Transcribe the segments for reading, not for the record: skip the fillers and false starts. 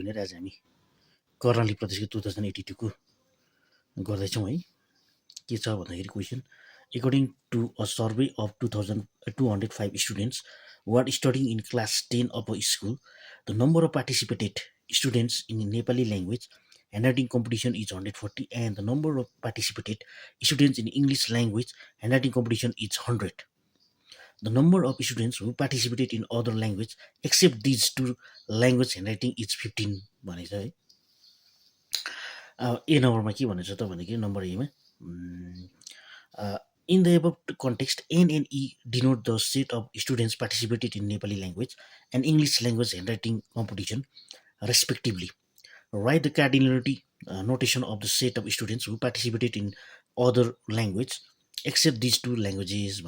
भनेर आज हामी कर्णाली प्रदेशको 2082 को गर्दैछौँ है। के छ भन्दाखेरि question according to a survey of 2,205 students who are studying in class 10 of a school, the number of participated students in Nepali language handwriting competition is 140 and the number of participated students in English language handwriting competition is 100. The number of students who participated in other language except these two language handwriting is 15 भनेको छ है। ए नम्बरमा के भनेको छ त भन्दाखेरि number एमा in the above context, N and E denote the set of students participated in Nepali language and English language handwriting competition respectively. Write the cardinality notation of the set of students who participated in other language except these two languages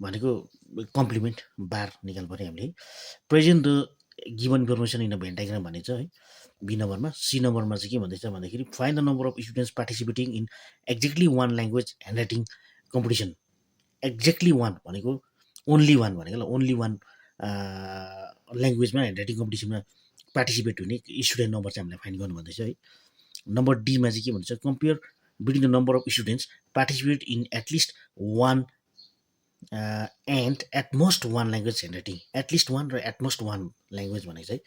भनेको complement बार निकाल्नु पर्यो हामीले। Present the given information in a van diagram भनेको छ है be नम्बरमा। C नम्बरमा चाहिँ के भन्दैछ भन्दाखेरि find the number of students participating in exactly one language hand writing competition. Exactly one भनेको ओन्ली वान भनेको ल ओन्ली वान ल्याङ्ग्वेजमा ह्यान्ड राइटिङ कम्पिटिसनमा पार्टिसिपेट हुने स्टुडेन्ट नम्बर चाहिँ हामीलाई फाइन्ड गर्नु भन्दैछ है। नम्बर डीमा चाहिँ के भन्छ compare between the number of students participate in at least one and at most one language hand writing. At least one र एटमोस्ट वान ल्याङ्ग्वेज भनेको चाहिँ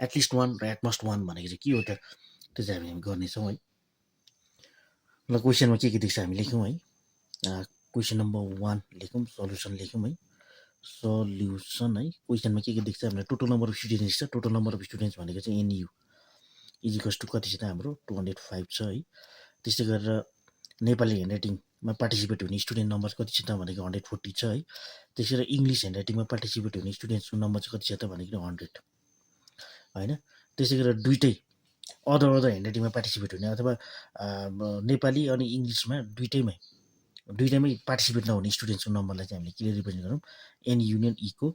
एटलिस्ट वान र एटमोस्ट वान भनेको चाहिँ के हो त, त्यो चाहिँ हामी गर्नेछौँ है। ल क्वेसनमा के देख्छ हामी लेख्यौँ है। क्वेसन नम्बर 1 लेखौँ, सल्युसन लेख्यौँ है। सल्युसन है क्वेसनमा के देख्छ हामीलाई टोटल नम्बर अफ स्टुडेन्ट्स छ। टोटल नम्बर अफ स्टुडेन्ट्स भनेको चाहिँ एनयु इजिकल्स टु कति छ त हाम्रो 205 छ है। त्यस्तै गरेर नेपाली ह्यान्ड राइटिङमा पार्टिसिपेट हुने स्टुडेन्ट नम्बर कति छ त भनेको 140 छ है। त्यसै गरी इङ्ग्लिस ह्यान्ड राइटिङमा पार्टिसिपेट हुने स्टुडेन्ट्सको नम्बर चाहिँ कति छ त भनेको 100 होइन। त्यसै गरेर दुइटै अदर ह्यान्ड राइटिङमा पार्टिसिपेट हुने अथवा नेपाली अनि इङ्ग्लिसमा दुइटैमै पार्टिसिपेट नहुने स्टुडेन्ट्सको नम्बरलाई चाहिँ हामीले के रिप्रेजेन्ट गरौँ एन युनियन ईको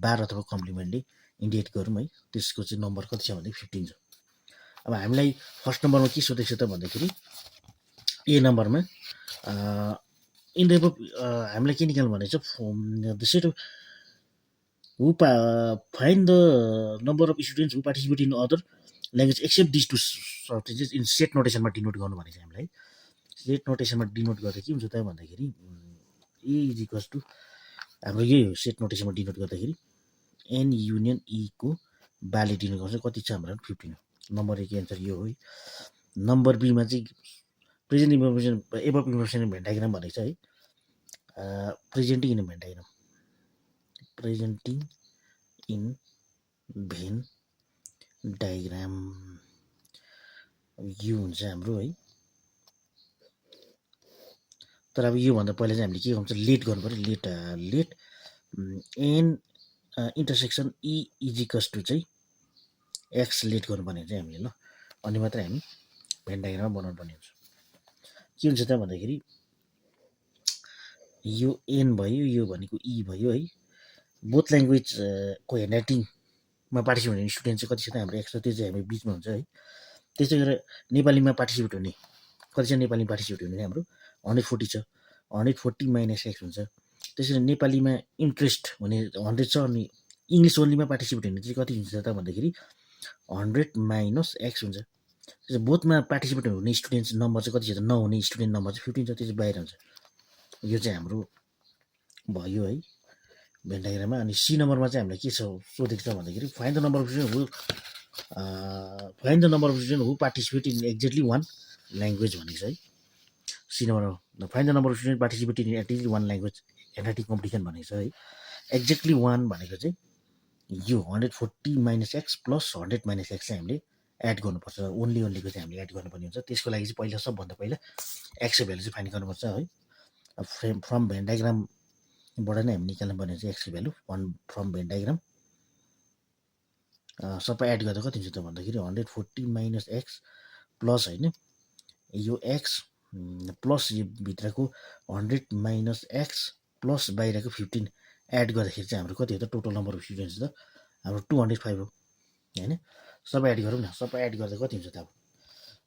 बार अथवा कम्प्लिमेन्टले इन्डिकेट गरौँ है। त्यसको चाहिँ नम्बर कति छ भने 15 छ। अब हामीलाई फर्स्ट नम्बरमा के सोधेको छ त भन्दाखेरि ए नम्बरमा इन द हामीलाई के निकाल्नु भनेको छ the set of who find the number of students who participate in other language except this two सर्टेजेस इन सेट नोटेसनमा डिनोट गर्नु भनेको छ हामीलाई। सेट नोटेसनमा डिनोट गर्दा के हुन्छ त भन्दाखेरि ए इजिकल्स टु हाम्रो यही हो। सेट नोटेसनमा डिनोट गर्दाखेरि एन युनियन ईको बाले डिनोट गर्छ कति छ हाम्रो 15 हो। नम्बर ए एन्सर यो हो है। नम्बर बीमा चाहिँ present information above information van diagram भनेको छ है। Presenting in van diagram, presenting in van diagram यो हुन्छ हाम्रो है। तर अब योभन्दा पहिला चाहिँ हामीले के गर्नुपर्छ लेट गर्नु पऱ्यो। Let an intersection E equals to चाहिँ एक्स लेट गर्नुपर्ने चाहिँ हामीले ल अनि मात्रै हामी भेन डायग्राम बनाउनु पर्ने हुन्छ। के हुन्छ त भन्दाखेरि यो एन भयो, यो भनेको ई भयो है। बोथ ल्याङ्ग्वेजको ह्यान्ड राइटिङमा पार्टिसिपेट हुने स्टुडेन्ट चाहिँ कति छ त हाम्रो एक्स, त्यो चाहिँ हामी बिचमा हुन्छ है। त्यसै गरेर नेपालीमा पार्टिसिपेट हुने कति छ, नेपालीमा पार्टिसिपेट हुने हाम्रो 140 छ। 140 माइनस एक्स हुन्छ। त्यसरी नेपालीमा इन्ट्रेस्ट हुने 100 छ अनि इङ्ग्लिस ओन्लीमा पार्टिसिपेट हुने चाहिँ कति हुन्छ त भन्दाखेरि 100 माइनस एक्स हुन्छ। त्यसै बोथमा पार्टिसिपेट हुने स्टुडेन्ट्स नम्बर चाहिँ कति छ त, नहुने स्टुडेन्ट नम्बर चाहिँ 15 छ, त्यो चाहिँ बाहिर हुन्छ। यो चाहिँ हाम्रो भयो है भेन डायग्राममा। अनि सी नम्बरमा चाहिँ हामीलाई के छ सोधेको छ भन्दाखेरि find the number of student who participate in exactly one language भनेको छ है। सी नम्बरमा find the number of student participate in exactly one language hand writing competition भनेको छ है। एक्ज्याक्टली वान भनेको चाहिँ यो 140 minus x plus 100 minus x चाहिँ हामीले एड गर्नुपर्छ। ओन्लीको चाहिँ हामीले एड गर्नुपर्ने हुन्छ। त्यसको लागि चाहिँ पहिला सबभन्दा पहिला एक्सको भ्यालु चाहिँ फाइन्ड गर्नुपर्छ है। फ्रम भेन डायग्रामबाट नै हामी निकाल्नु पर्ने चाहिँ एक्सको भ्यालु फ्रम भेन डायग्राम सबै एड गर्दा कति हुन्छ त भन्दाखेरि 140 माइनस एक्स प्लस होइन यो एक्स प्लस यो भित्रको 100 माइनस एक्स प्लस बाहिरको 15 एड गर्दाखेरि चाहिँ हाम्रो कति हो त टोटल नम्बर अफ स्टुडेन्ट्स त हाम्रो 205 हो होइन। सबै एड गरौँ न, सबै एड गर्दा कति हुन्छ त अब,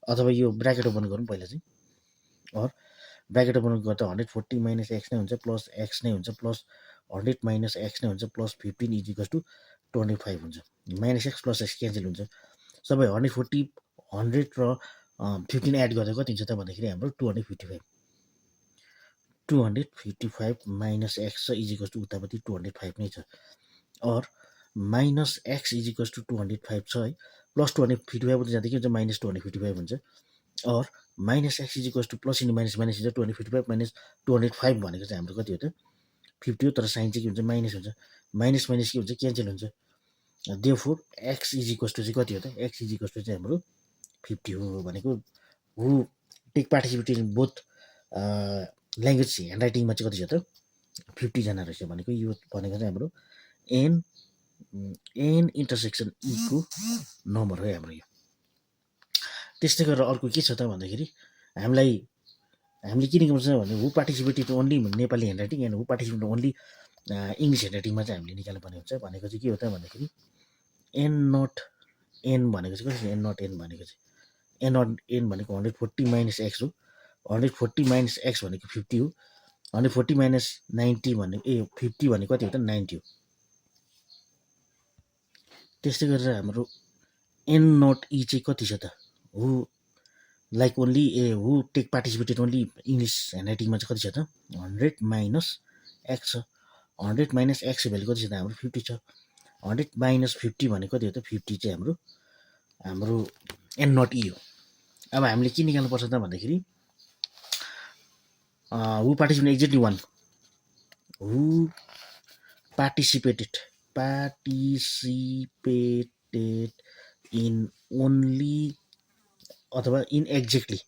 अथवा यो ब्राकेट ओपन गरौँ पहिला चाहिँ। अर ब्राकेट ओपन गर्दा 140 माइनस एक्स नै हुन्छ प्लस एक्स नै हुन्छ प्लस 100 माइनस एक्स नै हुन्छ प्लस 15 इजिकल्स टु 205 हुन्छ। -x + x क्यान्सल हुन्छ। सबै 140, 100 र 15 एड गर्दा कति हुन्छ त भन्दाखेरि हाम्रो 255 - x छ इज उतापट्टि 205 नै छ। अर -x = 205 छ है, प्लस 255 जाँदा के हुन्छ -255 हुन्छ। Or -x = plus into minus minus हुन्छ 255 - 205 भनेको चाहिँ हाम्रो कति हो त 50 हो, तर साइन चाहिँ के हुन्छ माइनस हुन्छ। माइनस माइनस के हुन्छ क्यान्सल हुन्छ। देयरफोर x चाहिँ कति हो त x चाहिँ हाम्रो 50 हो भनेको who take participate in both language ह्यान्डराइटिङमा चाहिँ कति छ त 50 जना रहेछ भनेको यो भनेको चाहिँ हाम्रो एन इन्टरसेक्सन को नम्बर हो हाम्रो यो। त्यस्तै गरेर अर्को के छ त भन्दाखेरि हामीले के निकाल्नुपर्छ भने who participated only Nepali handwriting and who participated only English ह्यान्डराइटिङमा चाहिँ हामीले निकाल्नुपर्ने हुन्छ। भनेको चाहिँ के हो त भन्दाखेरि एन नट एन भनेको चाहिँ कति छ एन नट एन भनेको चाहिँ एन नट एन भनेको 140 - x हो। 140 - x भनेको 50 हो। 140 - 90 भनेको 50 भनेको कति हो त 90 हो। त्यस्तै गरेर हाम्रो एन नट ई चाहिँ कति छ त हु लाइक ओन्ली हु टेक पार्टिसिपेटेड ओन्ली इङ्ग्लिस ह्यान्डराइटिङमा चाहिँ कति छ त 100 - x छ। 100 - x भ्यालु कति छ त हाम्रो 50 छ। 100 - 50 भनेको कति हो त 50 चाहिँ हाम्रो एन नट ई हो। अब हामीले के निकाल्नुपर्छ त भन्दाखेरि who participated exactly one who participated in only अथवा in exactly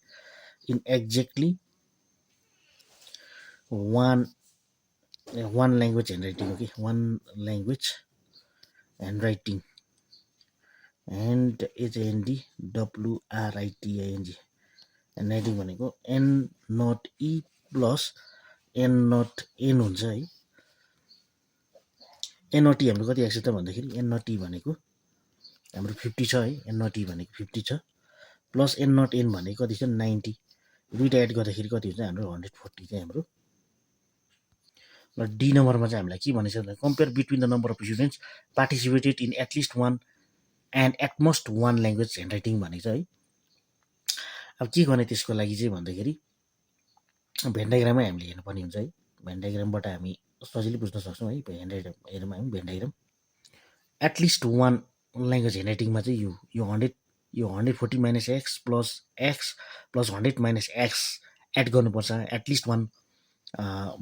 one language handwriting हो कि one language handwriting HAND WRITING handwriting भनेको n not e plus n not n हुन्छ है। एन नट ई हाम्रो कति आएको छ त भन्दाखेरि एन नट ई भनेको हाम्रो 50 छ है। एन नट ई भनेको 50 छ प्लस एन नट एन भनेको कति छ 90। दुईवटा एड गर्दाखेरि कति हुन्छ हाम्रो 140 चाहिँ हाम्रो। र डी नम्बरमा चाहिँ हामीलाई के भनेको छ भन्दा compare between the number of students participated in at least one and at most one language handwriting भनेको छ है। अब के गर्ने त्यसको लागि चाहिँ भन्दाखेरि भेन डायग्रामै हामीले हेर्नुपर्ने हुन्छ है। भेन डायग्रामबाट हामी सजिलै बुझ्न सक्छौँ है। हेरौँ हामी Venn diagram at least one language ह्यान्डराइटिङमा चाहिँ यो 140 - x प्लस 100 - x एड गर्नुपर्छ एटलिस्ट वान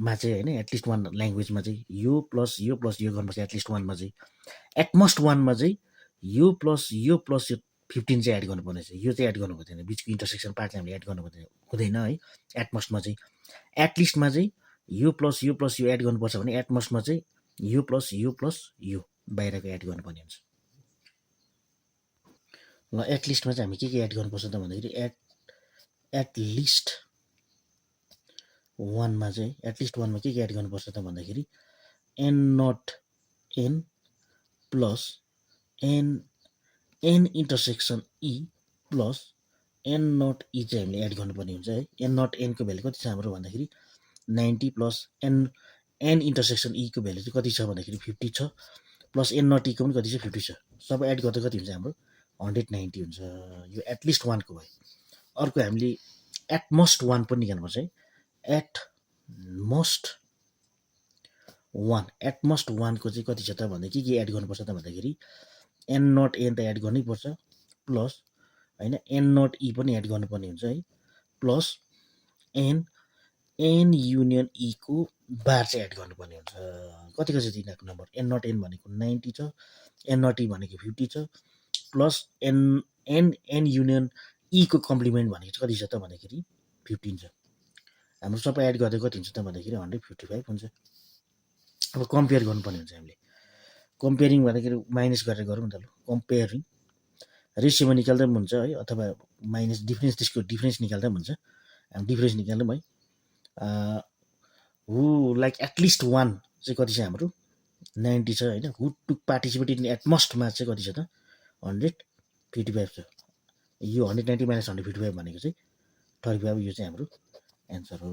मा चाहिँ होइन। एटलिस्ट वान ल्याङ्ग्वेजमा चाहिँ यो प्लस यो गर्नुपर्छ एटलिस्ट वानमा चाहिँ। एटमोस्ट वानमा चाहिँ यो प्लस यो 15 चाहिँ एड गर्नुपर्ने छ। यो चाहिँ एड गर्नु हुँदैन, बिचको इन्टरसेक्सन पार्ट चाहिँ हामीले एड गर्नु हुँदैन है। एटमोस्टमा चाहिँ एटलिस्टमा चाहिँ यो प्लस यो एड गर्नुपर्छ भने एटमोस्टमा चाहिँ यो प्लस यो बाहिरको एड गर्नुपर्ने हुन्छ। ल एटलिस्टमा चाहिँ हामी के एड गर्नुपर्छ त भन्दाखेरि एटलिस्ट वानमा चाहिँ एटलिस्ट वानमा के एड गर्नुपर्छ त भन्दाखेरि n not n plus n intersection e plus n not e चाहिँ हामीले एड गर्नुपर्ने हुन्छ है। एन नट एनको भ्यालु कति छ हाम्रो भन्दाखेरि 90 प्लस एन इन्टरसेक्सन ईको भ्यालु चाहिँ कति छ भन्दाखेरि 50 छ प्लस एन नट ईको पनि कति छ 50 छ। सबै एड गर्दा कति हुन्छ हाम्रो 190 हुन्छ। यो एटलिस्ट वानको भयो। अर्को हामीले एटमोस्ट वान पनि निकाल्नुपर्छ है। एटमोस्ट वानको चाहिँ कति छ त भन्दा के एड गर्नुपर्छ त भन्दाखेरि एन नट एन त एड गर्नैपर्छ प्लस होइन एन नट ई पनि एड गर्नुपर्ने हुन्छ है प्लस एन युनियन ईको बार चाहिँ एड गर्नुपर्ने हुन्छ। कतिको छ तिनीहरूको नम्बर एन नट एन भनेको 90 छ, एन नट ई भनेको 50 छ प्लस एन युनियन ईको कम्प्लिमेन्ट भनेको चाहिँ कति छ त भन्दाखेरि 15 छ। हाम्रो सबै एड गर्दा कति हुन्छ त भन्दाखेरि 155 हुन्छ। अब कम्पेयर गर्नुपर्ने हुन्छ हामीले। कम्पेयरिङ भन्दाखेरि माइनस गरेर गरौँ त ल। कम्पेयरिङ रेसियोमा निकाल्दा पनि हुन्छ है अथवा माइनस डिफ्रेन्स त्यसको डिफ्रेन्स निकाल्दा पनि हुन्छ। हामी डिफ्रेन्स निकाल्यौँ है। हु लाइक एटलिस्ट वान चाहिँ कति छ हाम्रो 90 छ होइन। हु टुक पार्टिसिपेट इन एटमोस्टमा चाहिँ कति छ त 155 छ। यो 190 - 155 भनेको चाहिँ 35 यो चाहिँ हाम्रो एन्सर हो।